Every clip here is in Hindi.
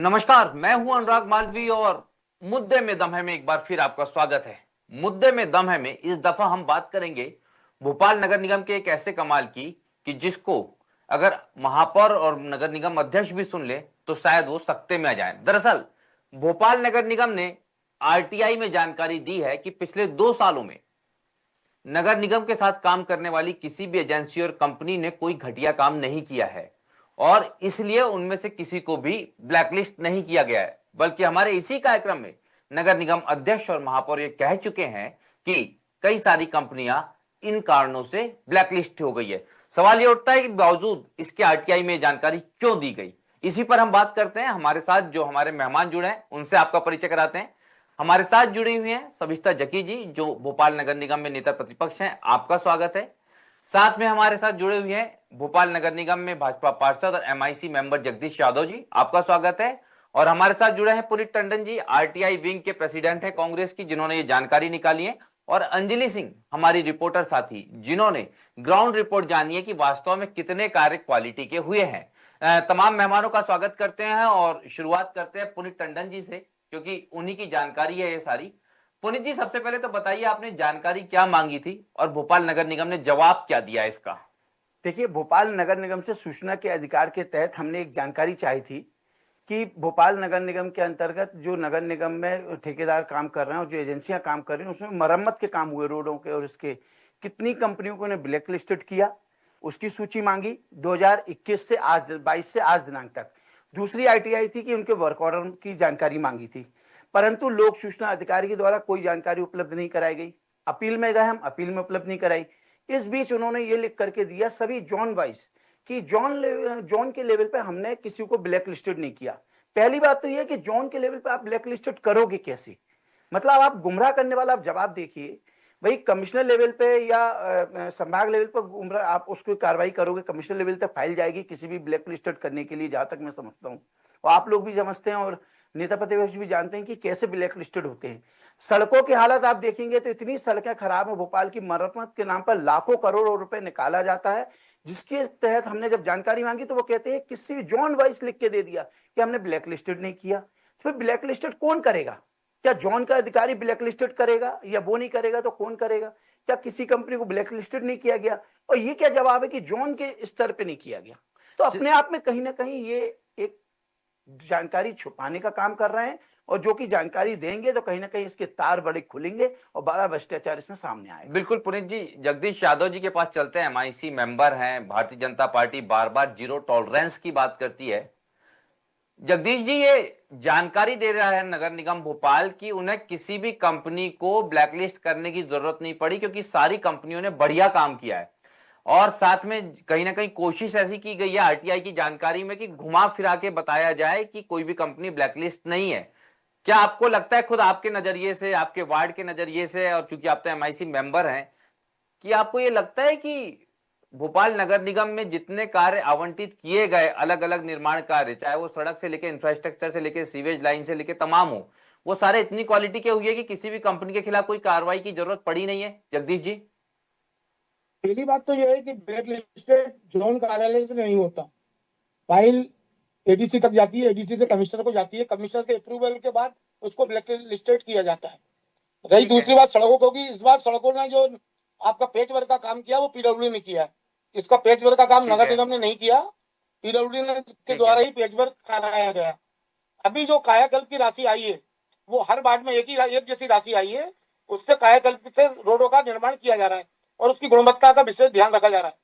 नमस्कार, मैं हूं अनुराग मालवी और मुद्दे में दम है में एक बार फिर आपका स्वागत है। मुद्दे में दम है में इस दफा हम बात करेंगे भोपाल नगर निगम के एक ऐसे कमाल की कि जिसको अगर महापौर और नगर निगम अध्यक्ष भी सुन ले तो शायद वो सकते में आ जाए। दरअसल भोपाल नगर निगम ने आरटीआई में जानकारी दी है कि पिछले 2 सालों में नगर निगम के साथ काम करने वाली किसी भी एजेंसी और कंपनी ने कोई घटिया काम नहीं किया है और इसलिए उनमें से किसी को भी ब्लैकलिस्ट नहीं किया गया है। बल्कि हमारे इसी कार्यक्रम में नगर निगम अध्यक्ष और महापौर ये कह चुके हैं कि कई सारी कंपनियां इन कारणों से ब्लैकलिस्ट हो गई है। सवाल ये उठता है कि बावजूद इसके आरटीआई में जानकारी क्यों दी गई। इसी पर हम बात करते हैं। हमारे साथ जो हमारे मेहमान जुड़े हैं उनसे आपका परिचय कराते हैं। हमारे साथ जुड़ी हुई हैं सविता जकी जी, जो भोपाल नगर निगम में नेता प्रतिपक्ष हैं। आपका स्वागत है। साथ में हमारे साथ जुड़े हुए हैं भोपाल नगर निगम में भाजपा पार्षद और एमआईसी मेंबर जगदीश यादव जी, आपका स्वागत है। और हमारे साथ जुड़े हैं पुनीत टंडन जी, आरटीआई विंग के प्रेसिडेंट हैं कांग्रेस की, जिन्होंने ये जानकारी निकाली है। और अंजलि सिंह, हमारी रिपोर्टर साथी, जिन्होंने ग्राउंड रिपोर्ट जानी है कि वास्तव में कितने कार्य क्वालिटी के हुए हैं। तमाम मेहमानों का स्वागत करते हैं और शुरुआत करते हैं पुनीत टंडन जी से, क्योंकि उन्हीं की जानकारी है ये सारी। पुनीत जी, सबसे पहले तो बताइए आपने जानकारी क्या मांगी थी और भोपाल नगर निगम ने जवाब क्या दिया इसका। देखिए, भोपाल नगर निगम से सूचना के अधिकार के तहत हमने एक जानकारी चाही थी कि भोपाल नगर निगम के अंतर्गत जो नगर निगम में ठेकेदार काम कर रहे हैं और जो एजेंसियां काम कर रही हैं, उसमें मरम्मत के काम हुए रोडों के, और इसके कितनी कंपनियों को ने ब्लैक लिस्टेड किया, उसकी सूची मांगी 2021 से आज 22 से आज दिनांक तक। दूसरी आरटीआई थी कि उनके वर्क ऑर्डर की जानकारी मांगी थी, परंतु लोक सूचना अधिकारी के द्वारा कोई जानकारी उपलब्ध नहीं कराई गई। अपील में गए हम, अपील में उपलब्ध नहीं कराई। इस बीच उन्होंने ये लिख करके दिया सभी जोन वाइज कि जोन के लेवल पे हमने किसी को ब्लैक लिस्टेड नहीं किया। पहली बात तो ये कि जोन के लेवल पे आप ब्लैक लिस्टेड करोगे कैसे? मतलब आप गुमराह करने वाला आप जवाब देखिए। भाई कमिश्नर लेवल पे या संभाग लेवल पर गुमराह आप उसको कार्रवाई करोगे, कमिश्नर लेवल तक फाइल जाएगी किसी भी ब्लैक लिस्टेड करने के लिए, जहां तक मैं समझता हूँ। और आप लोग भी समझते हैं और नेता प्रतिपक्ष भी जानते हैं कि कैसे ब्लैक लिस्टेड होते हैं। सड़कों की हालत आप देखेंगे तो इतनी सड़कें खराब है, भोपाल की मरम्मत के नाम पर लाखों करोड़ों रुपए निकाला जाता है, जिसके तहत हमने जब जानकारी मांगी तो वो कहते हैं किसी भी जोन वाइज लिख के दे दिया कि हमने ब्लैक लिस्टेड नहीं किया। फिर ब्लैक लिस्टेड कौन करेगा? क्या जोन का अधिकारी ब्लैक लिस्टेड करेगा, या वो नहीं करेगा तो कौन करेगा? क्या किसी कंपनी को ब्लैक लिस्टेड नहीं किया गया? और ये क्या जवाब है कि जोन के स्तर पे नहीं किया गया? तो अपने आप में कहीं ना कहीं ये एक जानकारी छुपाने का काम कर रहे हैं, और जो कि जानकारी देंगे तो कहीं ना कहीं इसके तार बड़े खुलेंगे और बड़ा भ्रष्टाचार इसमें सामने आएगा। बिल्कुल पुनीत जी, जगदीश यादव जी के पास चलते हैं। एमआईसी मेंबर हैं। भारतीय जनता पार्टी बार बार जीरो टॉलरेंस की बात करती है। जगदीश जी, ये जानकारी दे रहा है नगर निगम भोपाल की उन्हें किसी भी कंपनी को ब्लैकलिस्ट करने की जरूरत नहीं पड़ी, क्योंकि सारी कंपनियों ने बढ़िया काम किया है। और साथ में कहीं ना कहीं कोशिश ऐसी की गई है आरटीआई की जानकारी में कि घुमा फिरा के बताया जाए कि कोई भी कंपनी ब्लैकलिस्ट नहीं है। क्या आपको लगता है, खुद आपके नजरिए से, आपके वार्ड के नजरिए से, और चूंकि आप तो एमआईसी मेंबर हैं, कि आपको ये लगता है कि भोपाल नगर निगम में जितने कार्य आवंटित किए गए, अलग अलग निर्माण कार्य, चाहे वो सड़क से लेके इंफ्रास्ट्रक्चर से लेके सीवेज लाइन से लेके तमाम हो, वो सारे इतनी क्वालिटी के हुए है कि किसी भी कंपनी के खिलाफ कोई कार्रवाई की जरूरत पड़ी नहीं है? जगदीश जी। पहली बात तो यह है कि ब्लैक लिस्टेड जोन कार्यालय से नहीं होता। फाइल एडीसी तक जाती है, एडीसी से कमिश्नर को जाती है, कमिश्नर के अप्रूवल के बाद उसको ब्लैक लिस्टेड किया जाता है। रही दूसरी बात सड़कों को, कि इस बार सड़कों ने जो आपका पेच वर्क का काम किया वो पीडब्ल्यू ने किया है। इसका पेच वर्क का काम नगर निगम ने नहीं किया, पीडब्ल्यू ने के द्वारा ही पेच वर्क कराया गया। अभी जो कायाकल्प की राशि आई है वो हर वार्ड में एक जैसी राशि आई है, उससे कायाकल्प से रोडों का निर्माण किया जा रहा है और उसकी गुणवत्ता का विशेष ध्यान रखा जा रहा है।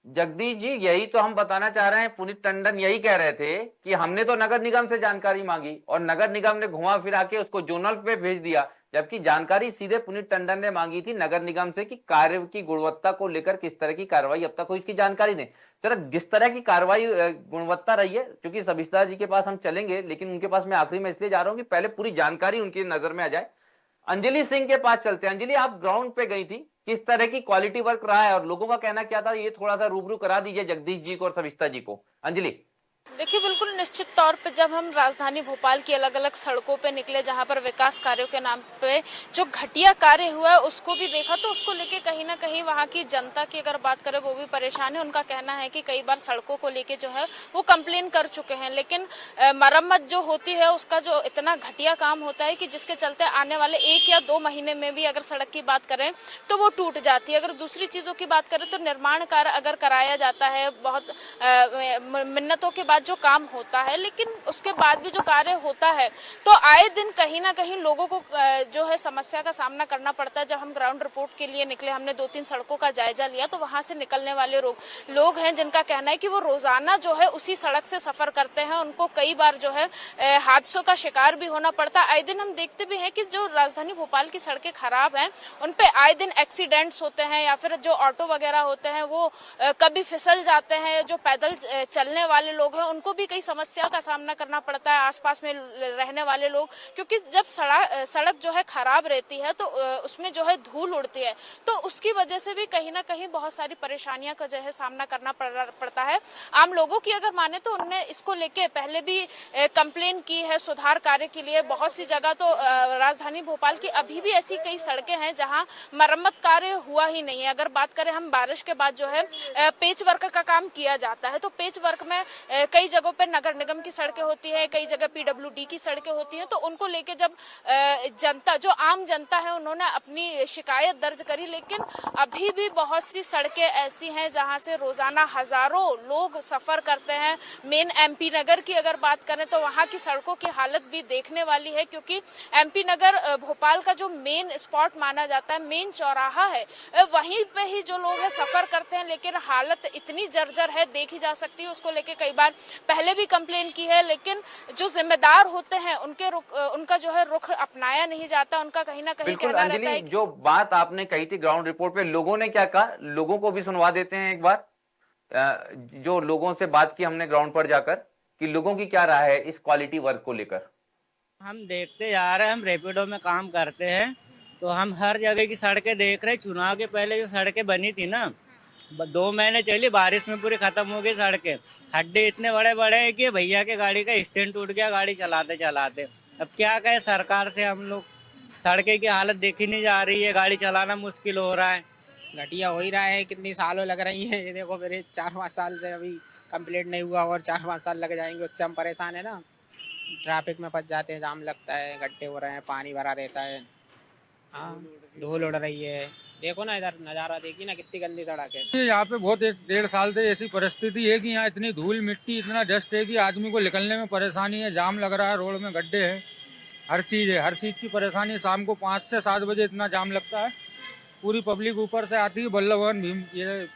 जगदीश जी, यही तो हम बताना चाह रहे हैं। पुनीत टंडन यही कह रहे थे कि हमने तो नगर निगम से जानकारी मांगी और नगर निगम ने घुमा फिरा के उसको जोनल पे भेज दिया, जबकि जानकारी सीधे पुनीत टंडन ने मांगी थी नगर निगम से कि कार्य की गुणवत्ता को लेकर किस तरह की कार्रवाई अब तक हुई, इसकी जानकारी दें। जरा जिस तरह की कार्रवाई गुणवत्ता रही है, क्योंकि सविता जी के पास हम चलेंगे, लेकिन उनके पास मैं आखिरी में इसलिए जा रहा हूं कि पहले पूरी जानकारी उनकी नजर में आ जाए। अंजलि सिंह के पास चलते हैं। अंजलि, आप ग्राउंड पे गई थी, किस तरह की क्वालिटी वर्क रहा है और लोगों का कहना क्या था, ये थोड़ा सा रूबरू करा दीजिए जगदीश जी को और सविता जी को। अंजलि। देखिए, बिल्कुल निश्चित तौर पे जब हम राजधानी भोपाल की अलग-अलग सड़कों पे निकले, जहां पर विकास कार्यों के नाम पे जो घटिया कार्य हुआ है उसको भी देखा, तो उसको लेके कहीं ना कहीं वहां की जनता की अगर बात करें वो भी परेशान है। उनका कहना है कि कई बार सड़कों को लेके जो है वो कंप्लेन कर चुके हैं, लेकिन मरम्मत जो होती है उसका जो इतना घटिया काम होता है कि जिसके चलते आने वाले 1 या 2 महीने में भी अगर सड़क की बात करें तो वो टूट जाती है। अगर दूसरी चीजों की बात करें तो निर्माण कार्य अगर कराया जाता है बहुत मिन्नतों के बाद जो काम होता है, लेकिन उसके बाद भी जो कार्य होता है तो आए दिन कहीं ना कहीं लोगों को जो है समस्या का सामना करना पड़ता है। जब हम ग्राउंड रिपोर्ट के लिए निकले, हमने 2-3 सड़कों का जायजा लिया, तो वहां से निकलने वाले लोग हैं जिनका कहना है कि वो रोजाना जो है उसी सड़क से सफर करते हैं। उनको कई बार जो है हादसों का शिकार भी होना पड़ता है। आए दिन हम देखते भी हैं कि जो राजधानी भोपाल की सड़कें खराब हैं उन पे आए दिन एक्सीडेंट्स होते हैं, या फिर जो ऑटो वगैरह होते हैं वो कभी फिसल जाते हैं। जो पैदल चलने वाले लोग हैं उनको भी कई समस्या का सामना करना पड़ता है, आसपास में रहने वाले लोग, क्योंकि जब सड़क जो है खराब रहती है तो उसमें जो है धूल उड़ती है, तो उसकी वजह से भी कहीं ना कहीं बहुत सारी परेशानियां का जो है सामना करना पड़ता है। आम लोगों की अगर माने तो उनने इसको लेके पहले भी कंप्लेन की है सुधार कार्य के लिए बहुत सी जगह। तो राजधानी भोपाल की अभी भी ऐसी कई सड़कें हैं जहां मरम्मत कार्य हुआ ही नहीं है। अगर बात करें हम बारिश के बाद जो है पेच वर्क का काम किया जाता है, तो पेच वर्क में कई जगहों पर नगर निगम की सड़कें होती है, कई जगह पीडब्ल्यूडी की सड़कें होती हैं, तो उनको लेके जब जनता जो आम जनता है उन्होंने अपनी शिकायत दर्ज करी, लेकिन अभी भी बहुत सी सड़कें ऐसी हैं जहां से रोजाना हजारों लोग सफर करते हैं। मेन एमपी नगर की अगर बात करें तो वहां की सड़कों की हालत भी देखने वाली है, क्योंकि एमपी नगर भोपाल का जो मेन स्पॉट माना जाता है, मेन चौराहा है, वहीं पे ही जो लोग हैं सफर करते हैं, लेकिन हालत इतनी जर्जर है देखी जा सकती है। उसको लेके कई बार पहले भी कंप्लेन की है, लेकिन जो जिम्मेदार होते हैं उनका जो है रुख अपनाया नहीं जाता। उनका कहीं ना कहीं बिल्कुल कहना रहता अंजलि, है जो बात आपने कही थी ग्राउंड रिपोर्ट पे, लोगों ने क्या कहा, लोगों को भी सुनवा देते हैं एक बार। जो लोगों से बात की हमने ग्राउंड पर जाकर, कि लोगों की क्या राय है इस क्वालिटी वर्क को लेकर। हम देखते जा रहे हैं, हम रैपिडो में काम करते हैं, तो हम हर जगह की सड़कें देख रहे हैं। चुनाव के पहले जो सड़कें बनी थी ना, 2 महीने चली, बारिश में पूरी खत्म हो गई सड़कें। खड्डे इतने बड़े बड़े हैं कि भैया के गाड़ी का स्टैंड टूट गया गाड़ी चलाते चलाते। अब क्या कहें सरकार से हम लोग, सड़कें की हालत देखी नहीं जा रही है, गाड़ी चलाना मुश्किल हो रहा है। घटिया हो ही रहा है, कितनी सालों लग रही है। ये देखो मेरे 4-5 साल से अभी कंप्लीट नहीं हुआ और 4-5 साल लग जाएंगे, उससे हम परेशान है ना। ट्रैफिक में फंस जाते हैं, जाम लगता है, गड्ढे हो रहे हैं, पानी भरा रहता है, हाँ धूल उड़ रही है। देखो ना इधर नज़ारा, देखिए ना कितनी गंदी सड़क है। यहाँ पे बहुत 1-1.5 साल से ऐसी परिस्थिति है कि यहाँ इतनी धूल मिट्टी इतना डस्ट है कि आदमी को निकलने में परेशानी है। जाम लग रहा है, रोड में गड्ढे हैं, हर चीज़ है, हर चीज़ की परेशानी। शाम को 5 से 7 बजे इतना जाम लगता है, पूरी पब्लिक ऊपर से आती है। बल्लभ भवन भीम ये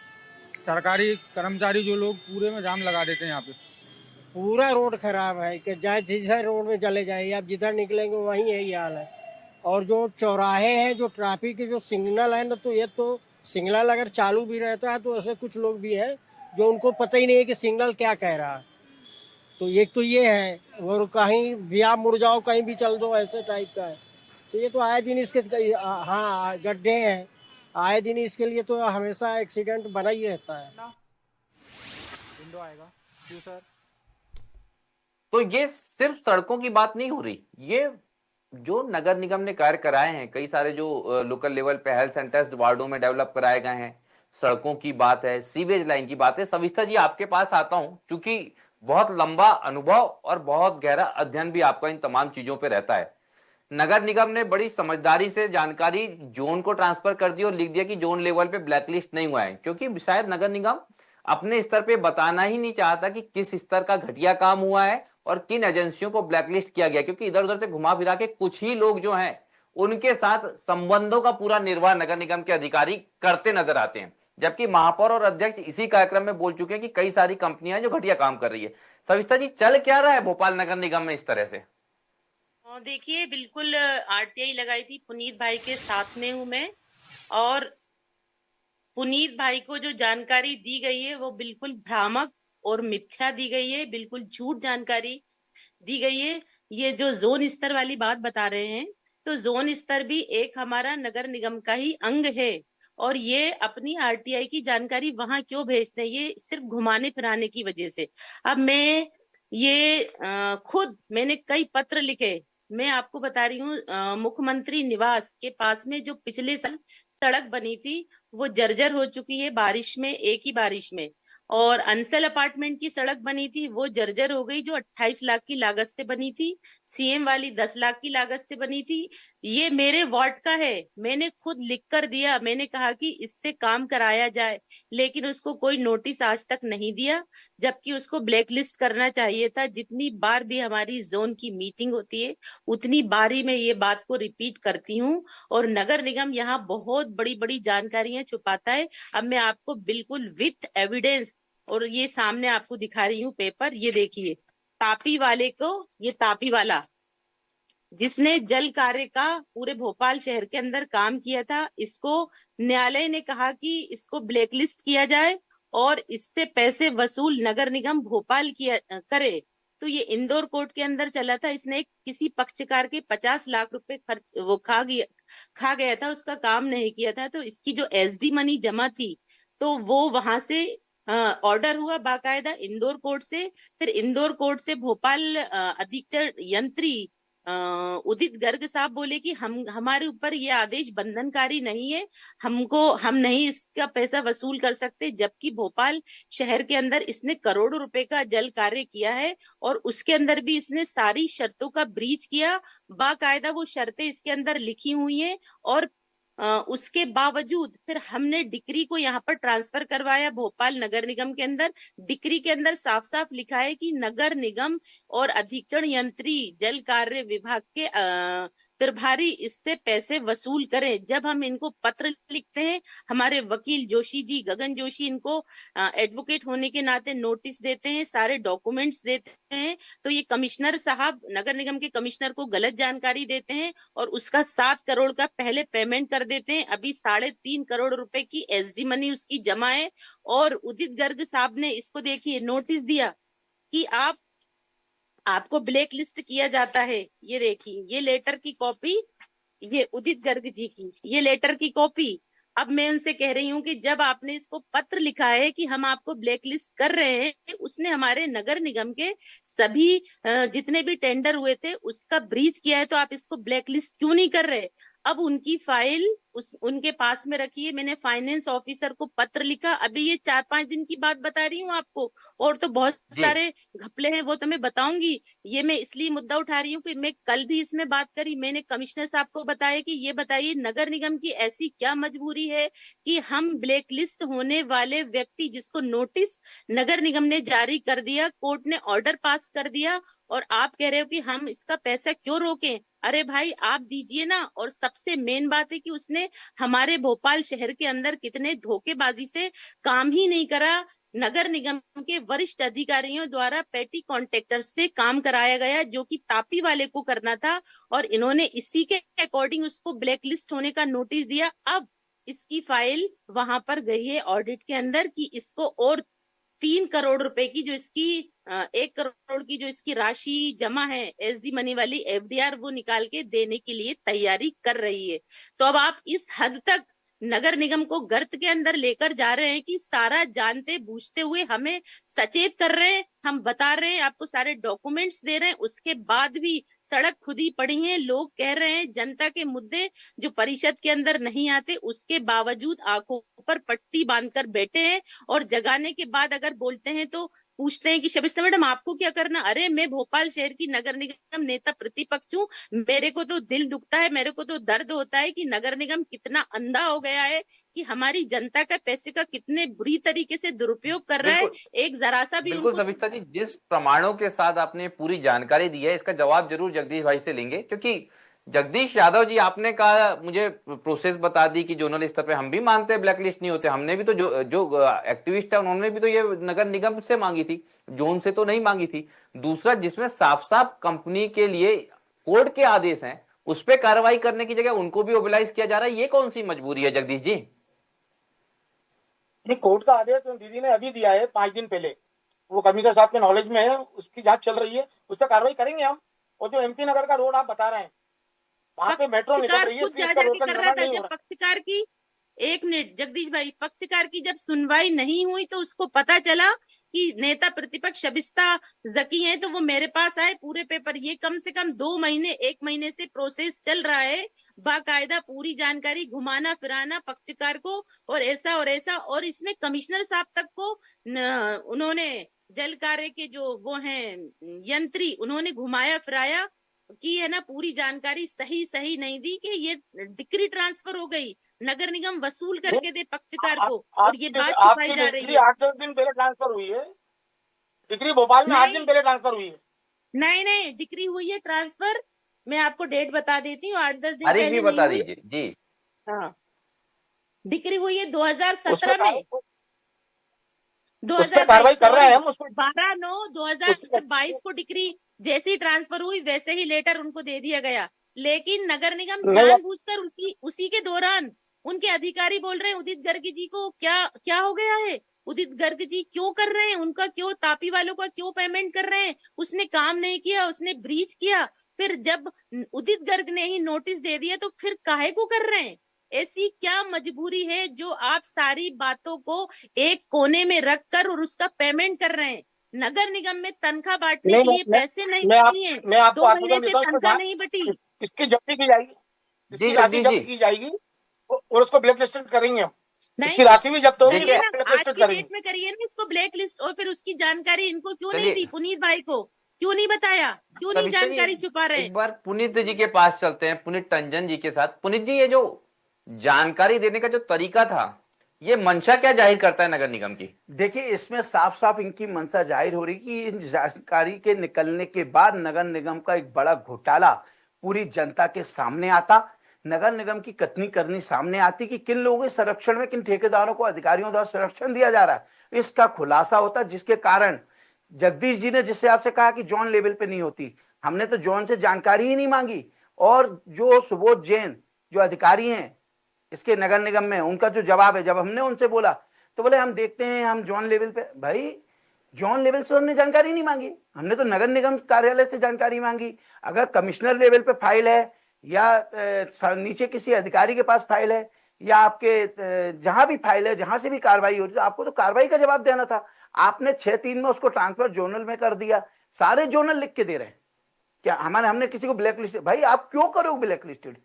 सरकारी कर्मचारी जो लोग पूरे में जाम लगा देते हैं यहाँ पे। पूरा रोड खराब है कि जाए जिधर रोड में चले जाए, आप जिधर निकलेंगे वहीं यही हाल है। और जो चौराहे हैं, जो ट्रैफिक के जो सिग्नल है ना, तो ये तो सिग्नल अगर चालू भी रहता है तो ऐसे कुछ लोग भी हैं जो उनको पता ही नहीं है कि सिग्नल क्या कह रहा है। तो एक तो ये है, और कहीं भी आप मुड़ जाओ, कहीं भी चल दो, ऐसे टाइप का है। तो ये तो आए दिन इसके हाँ गड्ढे हैं, आए दिन इसके लिए तो हमेशा एक्सीडेंट बना ही रहता है। विंडो आएगा सर। तो ये सिर्फ सड़कों की बात नहीं हो रही, ये जो नगर निगम ने कार्य कराए हैं, कई सारे जो लोकल लेवल पे हेल्थ सेंटर्स वार्डों में डेवलप कराए गए हैं, सड़कों की बात है, सीवेज लाइन की बात है। सविता जी आपके पास आता हूं, क्योंकि बहुत लंबा अनुभव और बहुत गहरा अध्ययन भी आपका इन तमाम चीजों पे रहता है। नगर निगम ने बड़ी समझदारी से जानकारी जोन को ट्रांसफर कर दी और लिख दिया कि जोन लेवल पे ब्लैकलिस्ट नहीं हुआ है, क्योंकि शायद नगर निगम अपने स्तर पे बताना ही नहीं चाहता कि किस स्तर का घटिया काम हुआ है और किन एजेंसियों को ब्लैकलिस्ट किया गया, क्योंकि इधर उधर से घुमा फिरा के कुछ ही लोग जो हैं उनके साथ संबंधों का पूरा निर्वाह नगर निगम के अधिकारी करते नजर आते हैं। जबकि महापौर और अध्यक्ष इसी कार्यक्रम में बोल चुके हैं कि कई सारी कंपनियां जो घटिया काम कर रही है। सविता जी, चल क्या रहा है भोपाल नगर निगम में इस तरह से? देखिए, बिल्कुल आरटीआई लगाई थी, पुनीत भाई के साथ में हूं मैं, और पुनीत भाई को जो जानकारी दी गई है वो बिल्कुल भ्रामक और मिथ्या दी गई है, बिल्कुल झूठ जानकारी दी गई है। ये जो जोन स्तर वाली बात बता रहे हैं, तो जोन स्तर भी एक हमारा नगर निगम का ही अंग है, और ये अपनी आरटीआई की जानकारी वहां क्यों भेजते हैं? ये सिर्फ घुमाने फिराने की वजह से। अब मैं ये खुद मैंने कई पत्र लिखे। मैं आपको बता रही हूँ, मुख्यमंत्री निवास के पास में जो पिछले साल सड़क बनी थी वो जर्जर हो चुकी है बारिश में, एक ही बारिश में। और अंसल अपार्टमेंट की सड़क बनी थी वो जर्जर हो गई, जो 28 लाख की लागत से बनी थी। सीएम वाली 10 लाख की लागत से बनी थी। ये मेरे वार्ड का है, मैंने खुद लिख कर दिया, मैंने कहा कि इससे काम कराया जाए, लेकिन उसको कोई नोटिस आज तक नहीं दिया, जबकि उसको ब्लैक लिस्ट करना चाहिए था। जितनी बार भी हमारी जोन की मीटिंग होती है उतनी बारी में ये बात को रिपीट करती हूँ, और नगर निगम यहाँ बहुत बड़ी बड़ी जानकारियां छुपाता है। अब मैं आपको बिल्कुल विथ एविडेंस, और ये सामने आपको दिखा रही हूँ पेपर, ये देखिए। तापी वाले को, ये तापी वाला जिसने जल कार्य का पूरे भोपाल शहर के अंदर काम किया था, इसको न्यायालय ने कहा कि इसको ब्लैकलिस्ट किया जाए और इससे पैसे वसूल नगर निगम भोपाल किया करे। तो ये इंदौर कोर्ट के अंदर चला था। इसने किसी पक्षकार के 50 लाख रुपए खर्च वो खा गया था, उसका काम नहीं किया था। तो इसकी जो एसडी मनी जमा थी तो वो वहां से ऑर्डर हुआ बाकायदा इंदौर कोर्ट से। फिर इंदौर कोर्ट से भोपाल अधीक्षण यंत्री उदित गर्ग साहब बोले कि हमारे ऊपर ये आदेश बंधनकारी नहीं है, हम नहीं इसका पैसा वसूल कर सकते। जबकि भोपाल शहर के अंदर इसने करोड़ों रुपए का जल कार्य किया है और उसके अंदर भी इसने सारी शर्तों का ब्रीच किया। बाकायदा वो शर्तें इसके अंदर लिखी हुई हैं, और उसके बावजूद फिर हमने डिक्री को यहाँ पर ट्रांसफर करवाया भोपाल नगर निगम के अंदर। डिक्री के अंदर साफ साफ लिखा है कि नगर निगम और अधीक्षण यंत्री जल कार्य विभाग के प्रभारी इससे पैसे वसूल करें। जब हम इनको पत्र लिखते हैं, हमारे वकील जोशी जी, गगन जोशी, इनको एडवोकेट होने के नाते नोटिस देते हैं, सारे डॉक्यूमेंट्स देते हैं, तो ये कमिश्नर साहब, नगर निगम के कमिश्नर को गलत जानकारी देते हैं और उसका 7 करोड़ का पहले पेमेंट कर देते हैं। अभी 3.5 करोड़ रुपए की एसडी मनी उसकी जमा है। और उदित गर्ग साहब ने इसको देखिए नोटिस दिया कि आपको ब्लैक लिस्ट किया जाता है। ये देखिए, ये लेटर की कॉपी, ये उदित गर्ग जी की ये लेटर की कॉपी। अब मैं उनसे कह रही हूँ कि जब आपने इसको पत्र लिखा है कि हम आपको ब्लैक लिस्ट कर रहे हैं, उसने हमारे नगर निगम के सभी जितने भी टेंडर हुए थे उसका ब्रीच किया है, तो आप इसको ब्लैक लिस्ट क्यों नहीं कर रहे? अब उनकी फाइल उनके पास में रखी है। मैंने फाइनेंस ऑफिसर को पत्र लिखा, अभी ये 4-5 दिन की बात बता रही हूँ आपको, और तो बहुत जी सारे घपले हैं वो तो मैं बताऊंगी। ये मैं इसलिए मुद्दा उठा रही हूँ कि मैं कल भी इसमें बात करी, मैंने कमिश्नर साहब को बताया कि ये बताइए नगर निगम की ऐसी क्या मजबूरी है कि हम ब्लैक लिस्ट होने वाले व्यक्ति, जिसको नोटिस नगर निगम ने जारी कर दिया, कोर्ट ने ऑर्डर पास कर दिया, और आप कह रहे हो कि हम इसका पैसा क्यों रोकें? अरे भाई आप दीजिए ना। और सबसे मेन बात है कि उसने हमारे भोपाल शहर के अंदर कितने धोखेबाजी से काम ही नहीं करा। नगर निगम के वरिष्ठ अधिकारियों द्वारा पेटी कॉन्ट्रैक्टर से काम कराया गया, जो कि तापी वाले को करना था, और इन्होंने इसी के अकॉर्डिंग उसको ब्लैक लिस्ट होने का नोटिस दिया। अब इसकी फाइल वहां पर गई है ऑडिट के अंदर कि इसको और 3 करोड़ रुपए की जो इसकी 1 करोड़ की जो इसकी राशि जमा है एसडी मनी वाली एफडीआर, वो निकाल के देने के लिए तैयारी कर रही है। तो अब आप इस हद तक नगर निगम को गर्त के अंदर लेकर जा रहे हैं कि सारा जानते बूझते हुए हमें सचेत कर रहे हैं। हम बता रहे हैं, आपको सारे डॉक्यूमेंट्स दे रहे हैं, उसके बाद भी सड़क खुदी पड़ी है। लोग कह रहे हैं जनता के मुद्दे जो परिषद के अंदर नहीं आते, उसके बावजूद आंखों पर पट्टी बांधकर बैठे हैं, और जगाने के बाद अगर बोलते हैं तो पूछते हैं कि शबिस्ता मैडम आपको क्या करना? अरे मैं भोपाल शहर की नगर निगम नेता प्रतिपक्ष हूँ, मेरे को तो दिल दुखता है, मेरे को तो दर्द होता है कि नगर निगम कितना अंधा हो गया है कि हमारी जनता का पैसे का कितने बुरी तरीके से दुरुपयोग कर रहा है। बिल्कुल एक जरा सा भी बिल्कुल उनको सविता जी, जिस प्रमाणों के साथ आपने पूरी जानकारी दी है, इसका जवाब जरूर जगदीश भाई से लेंगे, क्योंकि जगदीश यादव जी, आपने कहा, मुझे प्रोसेस बता दी कि जोनल स्तर पे हम भी मानते हैं ब्लैकलिस्ट नहीं होते। हमने भी तो जो एक्टिविस्ट है उन्होंने भी तो ये नगर निगम से मांगी थी, जोन से तो नहीं मांगी थी। दूसरा, जिसमें साफ साफ कंपनी के लिए कोर्ट के आदेश हैं, उस पर कार्रवाई करने की जगह उनको भी ओबलाइज किया जा रहा है। ये कौन सी मजबूरी है जगदीश जी? कोर्ट का आदेश तो दीदी ने अभी दिया है 5 दिन पहले, वो कमिश्नर साहब के नॉलेज में है, उसकी जांच चल रही है, उस पर कार्रवाई करेंगे हम। और जो एमपी नगर का रोड आप बता रहे हैं, वहां पे मेट्रो निकल रही है, इसलिए इसका रोड का निर्माण नहीं हो रहा। पक्षकार की एक मिनट जगदीश भाई, पक्षकार की जब सुनवाई नहीं हुई तो उसको पता चला कि नेता प्रतिपक्ष शबिस्ता जकी हैं, तो वो मेरे पास आए, पूरे पेपर, ये कम से कम 2 महीने 1 महीने से प्रोसेस चल रहा है, बाकायदा पूरी जानकारी घुमाना फिराना पक्षकार को, और ऐसा, और इसमें कमिश्नर साहब तक को उन्होंने जल कार्य के जो वो हैं यंत्री, उन्होंने घुमाया फिराया कि है ना, पूरी जानकारी सही नहीं दी कि ये डिक्री ट्रांसफर हो गई, नगर निगम वसूल करके दे पक्षकार को, और ये बात छुपाई जा रही है। 8-10 दिन पहले ट्रांसफर हुई है डिग्री, भोपाल में 8 दिन पहले ट्रांसफर हुई है। नहीं, डिग्री हुई है ट्रांसफर, मैं आपको डेट बता देती हूँ, 8-10 दिन तारीख पहले भी बता नहीं हुई। दीजिए जी। हाँ, डिग्री हुई है 2017 में, उस पे कार्रवाई कर रहे हैं हम, उसको 12/9/2022 को डिग्री जैसी ट्रांसफर हुई वैसे ही लेटर उनको दे दिया गया, लेकिन नगर निगम नहीं। जानबूझकर उसी के दौरान उनके अधिकारी बोल रहे हैं उदित गर्ग जी को क्या हो गया है, उदित गर्ग जी क्यों कर रहे हैं, उनका क्यों, तापी वालों का क्यों पेमेंट कर रहे हैं, उसने काम नहीं किया, उसने ब्रीच किया। फिर जब उदित गर्ग ने ही नोटिस दे दिया तो फिर काहे को कर रहे हैं? ऐसी क्या मजबूरी है जो आप सारी बातों को एक कोने में रखकर और उसका पेमेंट कर रहे हैं? नगर निगम में तनख्वाह बांटने के लिए पैसे नहीं बटी है, मैं आपको 2 महीने से तनख्वाह नहीं बटी। इसकी जब्ती की जाएगी, इसकी राशि जब्त की जाएगी और उसको ब्लैक लिस्टेड करेंगे हम। नहीं, इसकी राशि भी जब्त होगी, करिए ना, ब्लैक आज लिस्टेड की करेंगे। डेट में करिए ना इसको ब्लैक लिस्ट, और फिर उसकी जानकारी इनको क्यों नहीं चलिए। दी, पुनीत भाई को क्यों नहीं बताया, क्यों नहीं तभी चलिए, जानकारी छुपा रहे? एक बार पुनीत जी के पास चलते हैं, पुनीत टंडन जी के साथ। पुनीत जी, ये जो जानकारी देने का जो तरीका था, ये मंशा क्या जाहिर करता है नगर निगम की? देखिए, इसमें साफ साफ इनकी मंशा जाहिर हो रही कि इन जानकारी के निकलने के बाद नगर निगम का एक बड़ा घोटाला पूरी जनता के सामने आता, नगर निगम की कथनी करनी सामने आती कि किन लोगों के संरक्षण में, किन ठेकेदारों को, अधिकारियों द्वारा संरक्षण दिया जा रहा है, इसका खुलासा होता, जिसके कारण जगदीश जी ने, जिससे आपसे कहा कि जोन लेवल पे नहीं होती, हमने तो जोन से जानकारी ही नहीं मांगी, और जो सुबोध जैन जो अधिकारी हैं इसके नगर निगम में, उनका जो जवाब है, जब हमने उनसे बोला तो बोले हम देखते हैं, हम जोन लेवल पे, भाई जोन लेवल से हमने जानकारी नहीं मांगी, हमने तो नगर निगम कार्यालय से जानकारी मांगी। अगर कमिश्नर लेवल पे फाइल है या नीचे किसी अधिकारी के पास फाइल है या आपके जहां भी फाइल है, जहां से भी कार्रवाई हो रही है, आपको तो कार्रवाई का जवाब देना था। आपने 6-3 में उसको ट्रांसफर जोनल में कर दिया, सारे जोनल लिख के दे रहे हैं। क्या हमने किसी को ब्लैक लिस्ट, भाई आप क्यों करोगे ब्लैक लिस्टेड?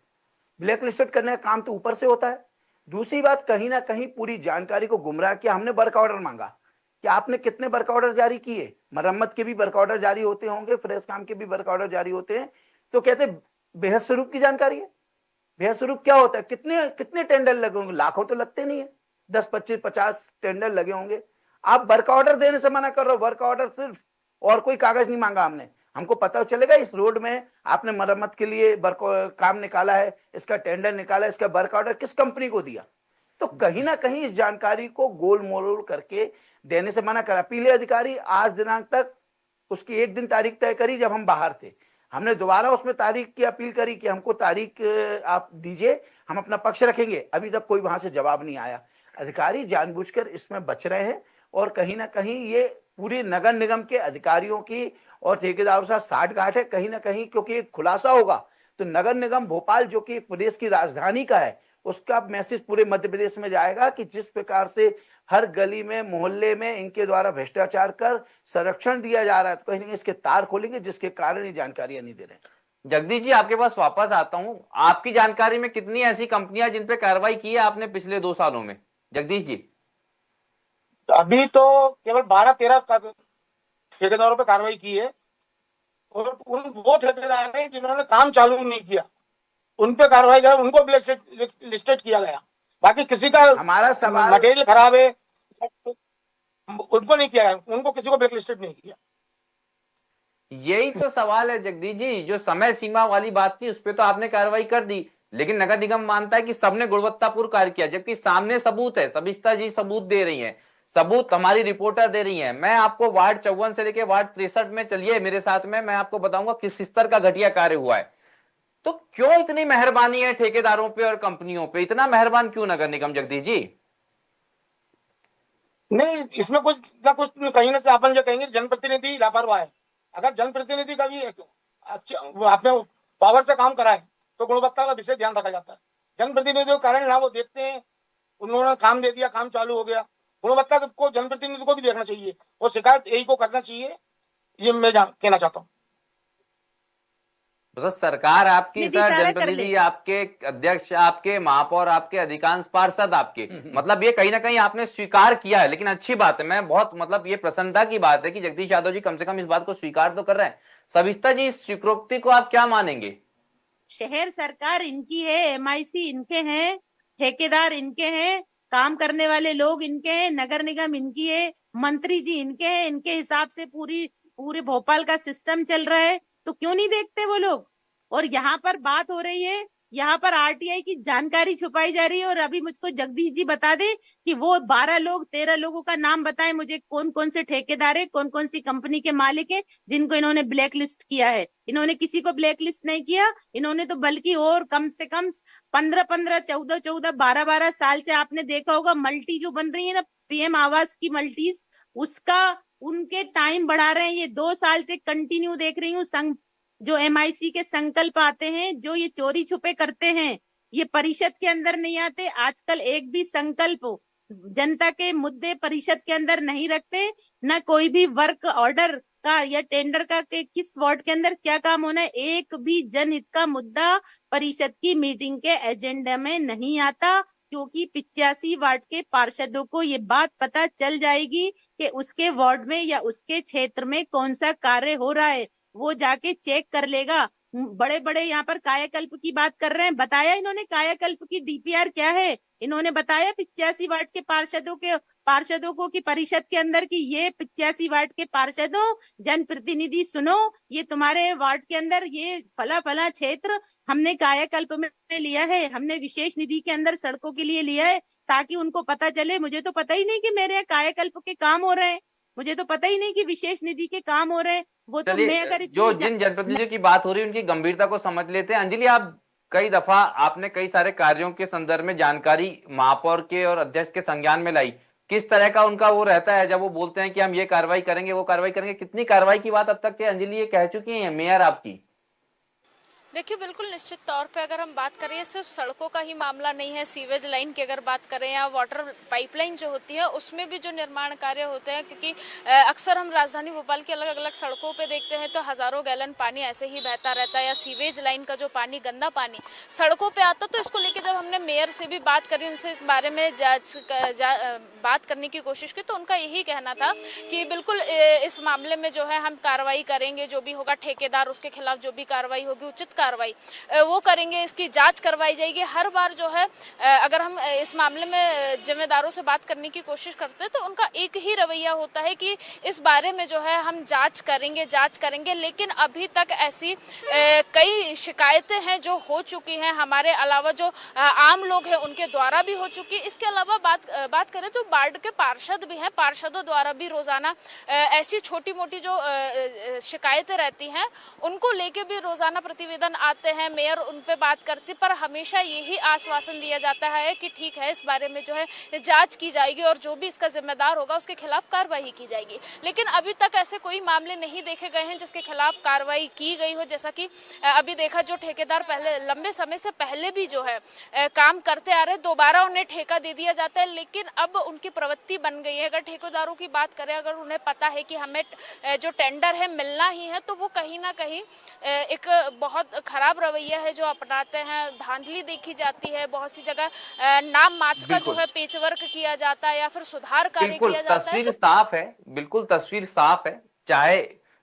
ब्लैक लिस्टेड करने का काम तो ऊपर से होता है। दूसरी बात, कहीं ना कहीं पूरी जानकारी को गुमराह किया। हमने वर्क ऑर्डर मांगा कि आपने कितने वर्क ऑर्डर जारी किए, मरम्मत के भी वर्क ऑर्डर जारी होते होंगे, फ्रेश काम के भी वर्क ऑर्डर जारी होते हैं, तो कहते बेहद स्वरूप की जानकारी है। बेहद स्वरूप क्या होता है? कितने टेंडर लगे होंगे? लाखों तो लगते नहीं है, 10, 25, 50 टेंडर लगे होंगे। आप वर्क ऑर्डर देने से मना कर रहे हो, वर्क ऑर्डर सिर्फ, और कोई कागज नहीं मांगा हमने। हमको पता चलेगा इस रोड में आपने मरम्मत के लिए काम निकाला है, इसका टेंडर निकाला है, इसका वर्क ऑर्डर किस कंपनी को दिया। तो कहीं ना कहीं इस जानकारी को गोल मोल करके देने से मना करा। पीले अधिकारी आज दिनांक तक उसकी 1 दिन तारीख तय करी जब हम बाहर थे, हमने दोबारा उसमें तारीख की अपील करी कि हमको तारीख आप दीजिए, हम अपना पक्ष रखेंगे। अभी तक कोई वहां से जवाब नहीं आया। अधिकारी जानबूझकर इसमें बच रहे हैं, और कहीं ना कहीं ये पूरी नगर निगम के अधिकारियों की और ठेकेदारों के साथ साठगांठ है कहीं ना कहीं, क्योंकि एक खुलासा होगा तो नगर निगम भोपाल, जो कि प्रदेश की राजधानी का है, उसका मैसेज पूरे मध्य प्रदेश में जाएगा कि जिस प्रकार से हर गली में, मोहल्ले में इनके द्वारा भ्रष्टाचार कर संरक्षण दिया जा रहा है, तो कहीं ना कहीं इसके तार खोलेंगे, जिसके कारण ये जानकारियां नहीं दे रहे हैं। जगदीश जी, आपके पास वापस आता हूं। आपकी जानकारी में कितनी ऐसी कंपनियां जिन पे कार्रवाई की है आपने पिछले 2 सालों में? जगदीश जी, अभी तो केवल 12-13 ठेकेदारों पे कार्रवाई की है, और वो ठेकेदार हैं जिन्होंने काम चालू नहीं किया, उन पे कार्रवाई कर उनको लिस्टेड किया गया। बाकी किसी का हमारा सवाल, मटेरियल खराब है उनको नहीं किया गया, उनको किसी को ब्लैक लिस्टेड नहीं किया। यही तो सवाल है जगदीश जी। जो समय सीमा वाली बात थी उस पर तो आपने कार्रवाई कर दी, लेकिन नगर निगम मानता है कि सबने गुणवत्तापूर्ण कार्य किया, जबकि सामने सबूत है। सबिस्ता जी सबूत दे रही हैं, सबूत हमारी रिपोर्टर दे रही हैं। मैं आपको वार्ड 54 से लेकर वार्ड 63 में, चलिए मेरे साथ में, मैं आपको बताऊंगा किस स्तर का घटिया कार्य हुआ है। तो क्यों इतनी मेहरबानी है ठेकेदारों पे और कंपनियों पे? इतना मेहरबान क्यों नगर निगम जगदीश जी? नहीं, इसमें कुछ ना कुछ कहीं ना से अपन जो कहेंगे जनप्रतिनिधि लापरवाह है। अगर जनप्रतिनिधि का भी अच्छा आपने पावर से काम कराए तो गुणवत्ता का विशेष ध्यान रखा जाता है। जनप्रतिनिधियों के कारण ना वो देखते हैं उन्होंने काम दे दिया, काम चालू हो गया। गुणवत्ता को जनप्रतिनिधि को भी देखना चाहिए और शिकायत यही को करना चाहिए, ये मैं कहना चाहता हूँ। तो सरकार आपकी, निधि सर सारा कर जनप्रतिनिधि ले। आपके, अध्यक्ष आपके, महापौर आपके, अधिकांश पार्षद आपके, मतलब ये कहीं ना कहीं आपने स्वीकार किया है। लेकिन अच्छी बात है, मैं बहुत मतलब ये प्रसन्नता की बात है कि जगदीश यादव जी कम से कम इस बात को स्वीकार तो कर रहे हैं। सविता जी, इस स्वीकृति को आप क्या मानेंगे? शहर सरकार इनकी है, एमआईसी इनके हैं, ठेकेदार इनके हैं, काम करने वाले लोग इनके हैं, नगर निगम इनकी है, मंत्री जी इनके हैं, इनके हिसाब से पूरे भोपाल का सिस्टम चल रहा है, तो क्यों नहीं देखते वो लोग? और यहाँ पर बात हो रही है, यहाँ पर आरटीआई की जानकारी छुपाई जा रही है। और अभी मुझको जगदीश जी बता दे कि वो 13 लोगों का नाम बताए मुझे, कौन कौन से ठेकेदार है, कौन कौन सी कंपनी के मालिक है जिनको इन्होंने ब्लैक लिस्ट किया है। इन्होंने किसी को ब्लैक लिस्ट नहीं किया, इन्होंने तो बल्कि और कम से कम 15 14 12 साल से आपने देखा होगा मल्टी जो बन रही है ना, पीएम आवास की मल्टीज, उसका उनके टाइम बढ़ा रहे हैं। ये 2 साल से कंटिन्यू देख रही हूँ, जो एमआईसी के संकल्प आते हैं, जो ये चोरी छुपे करते हैं, ये परिषद के अंदर नहीं आते। आजकल एक भी संकल्प जनता के मुद्दे परिषद के अंदर नहीं रखते, न कोई भी वर्क ऑर्डर का या टेंडर का के किस वार्ड के अंदर क्या काम होना है, एक भी जनहित का मुद्दा परिषद की मीटिंग के एजेंडा में नहीं आता। क्योंकि 85 वार्ड के पार्षदों को ये बात पता चल जाएगी कि उसके वार्ड में या उसके क्षेत्र में कौन सा कार्य हो रहा है, वो जाके चेक कर लेगा। बड़े बड़े यहाँ पर कायाकल्प की बात कर रहे हैं, बताया इन्होंने कायाकल्प की डीपीआर क्या है? इन्होंने बताया 85 वार्ड के पार्षदों को कि परिषद के अंदर की ये 85 वार्ड के पार्षदों, जनप्रतिनिधि सुनो, ये तुम्हारे वार्ड के अंदर ये फला क्षेत्र हमने कायाकल्प में लिया है, हमने विशेष निधि के अंदर सड़कों के लिए लिया है, ताकि उनको पता चले। मुझे तो पता ही नहीं कि मेरे यहाँ कायाकल्प के काम हो रहे हैं, मुझे तो पता ही नहीं कि विशेष निधि के काम हो रहे हैं। वो तो मैं अगर जो जिन जनप्रतिनिधियों की बात हो रही है उनकी गंभीरता को समझ लेते हैं। अंजलि, आप कई दफा आपने कई सारे कार्यों के संदर्भ में जानकारी महापौर के और अध्यक्ष के संज्ञान में लाई। किस तरह का उनका वो रहता है जब वो बोलते हैं कि हम ये कार्रवाई करेंगे, वो कार्रवाई करेंगे? कितनी कार्रवाई की बात अब तक के अंजलि ये कह चुकी है मेयर आपकी? देखिए, बिल्कुल निश्चित तौर पे अगर हम बात करें, सिर्फ सड़कों का ही मामला नहीं है। सीवेज लाइन की अगर बात करें या वाटर पाइपलाइन जो होती है उसमें भी जो निर्माण कार्य होते हैं, क्योंकि अक्सर हम राजधानी भोपाल की अलग अलग सड़कों पे देखते हैं तो हजारों गैलन पानी ऐसे ही बहता रहता है, या सीवेज लाइन का जो पानी, गंदा पानी सड़कों पे आता। तो इसको लेकर जब हमने मेयर से भी बात करी, उनसे इस बारे में बात करने की कोशिश की, तो उनका यही कहना था कि बिल्कुल इस मामले में जो है हम कार्रवाई करेंगे, जो भी होगा ठेकेदार उसके खिलाफ जो भी कार्रवाई होगी उचित कार्रवाई वो करेंगे, इसकी जांच करवाई जाएगी। हर बार जो है अगर हम इस मामले में जिम्मेदारों से बात करने की कोशिश करते हैं तो उनका एक ही रवैया होता है कि इस बारे में जो है हम जांच करेंगे। लेकिन अभी तक ऐसी कई शिकायतें हैं जो हो चुकी हैं, हमारे अलावा जो आम लोग हैं उनके द्वारा भी हो चुकी। इसके अलावा बात करें तो वार्ड के पार्षद भी हैं, पार्षदों द्वारा भी रोजाना ऐसी छोटी मोटी जो शिकायतें रहती हैं उनको लेके भी रोजाना प्रतिवेदन आते हैं, मेयर उन पे बात करती, पर हमेशा यही आश्वासन दिया जाता है कि ठीक है, इस बारे में जो है जांच की जाएगी और जो भी इसका जिम्मेदार होगा उसके खिलाफ कार्रवाई की जाएगी। लेकिन अभी तक ऐसे कोई मामले नहीं देखे गए हैं जिसके खिलाफ कार्रवाई की गई हो। जैसा कि अभी देखा, जो ठेकेदार पहले लंबे समय से पहले भी जो है काम करते आ रहे, दोबारा उन्हें ठेका दे दिया जाता है, लेकिन अब उनकी प्रवृत्ति बन गई है। अगर ठेकेदारों की बात करें, अगर उन्हें पता है कि हमें जो टेंडर है मिलना ही है, तो वो कहीं ना कहीं एक बहुत खराब रवैया है जो अपनाते हैं। धांधली देखी जाती है, बहुत सी जगह नाम मात्र का जो है पेचवर्क किया जाता है या फिर सुधार कार्य किया जाता है। तस्वीर साफ है, बिल्कुल तस्वीर साफ है। चाहे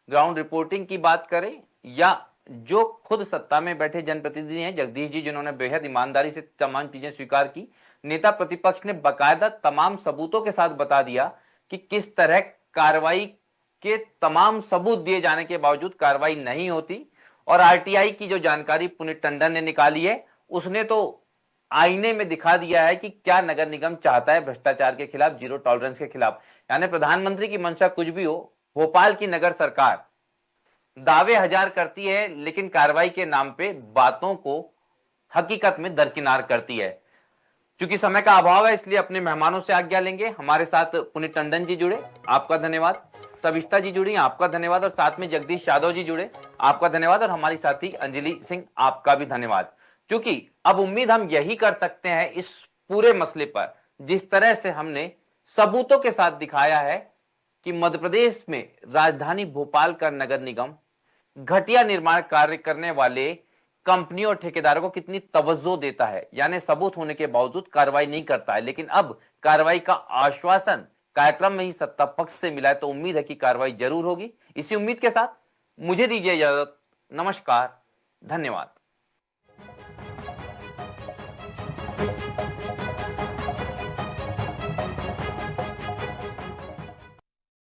ग्राउंड रिपोर्टिंग की बात करें या जो खुद सत्ता में बैठे जनप्रतिनिधि हैं, जगदीश जी, जिन्होंने बेहद ईमानदारी से तमाम चीजें स्वीकार की, नेता प्रतिपक्ष ने बाकायदा तमाम सबूतों के साथ बता दिया कि किस तरह कार्रवाई के तमाम सबूत दिए जाने के बावजूद कार्रवाई नहीं होती। और आरटीआई की जो जानकारी पुनीत टंडन ने निकाली है, उसने तो आईने में दिखा दिया है कि क्या नगर निगम चाहता है भ्रष्टाचार के खिलाफ, जीरो टॉलरेंस के खिलाफ। यानी प्रधानमंत्री की मंशा कुछ भी हो, भोपाल की नगर सरकार दावे हजार करती है लेकिन कार्रवाई के नाम पे बातों को हकीकत में दरकिनार करती है। चूंकि समय का अभाव है इसलिए अपने मेहमानों से आज्ञा लेंगे। हमारे साथ पुनीत टंडन जी जुड़े, आपका धन्यवाद। सविता जी जुड़ी, आपका धन्यवाद। और साथ में जगदीश यादव जी जुड़े, आपका धन्यवाद। और हमारी साथी अंजलि सिंह, आपका भी धन्यवाद। क्योंकि अब उम्मीद हम यही कर सकते हैं इस पूरे मसले पर जिस तरह से हमने सबूतों के साथ दिखाया है कि मध्य प्रदेश में राजधानी भोपाल का नगर निगम घटिया निर्माण कार्य करने वाले कंपनियों और ठेकेदारों को कितनी तवज्जो देता है, यानी सबूत होने के बावजूद कार्रवाई नहीं करता है। लेकिन अब कार्रवाई का आश्वासन कार्यक्रम में ही सत्ता पक्ष से मिला है, तो उम्मीद है कि कार्रवाई जरूर होगी। इसी उम्मीद के साथ मुझे दीजिए इजाजत। नमस्कार, धन्यवाद।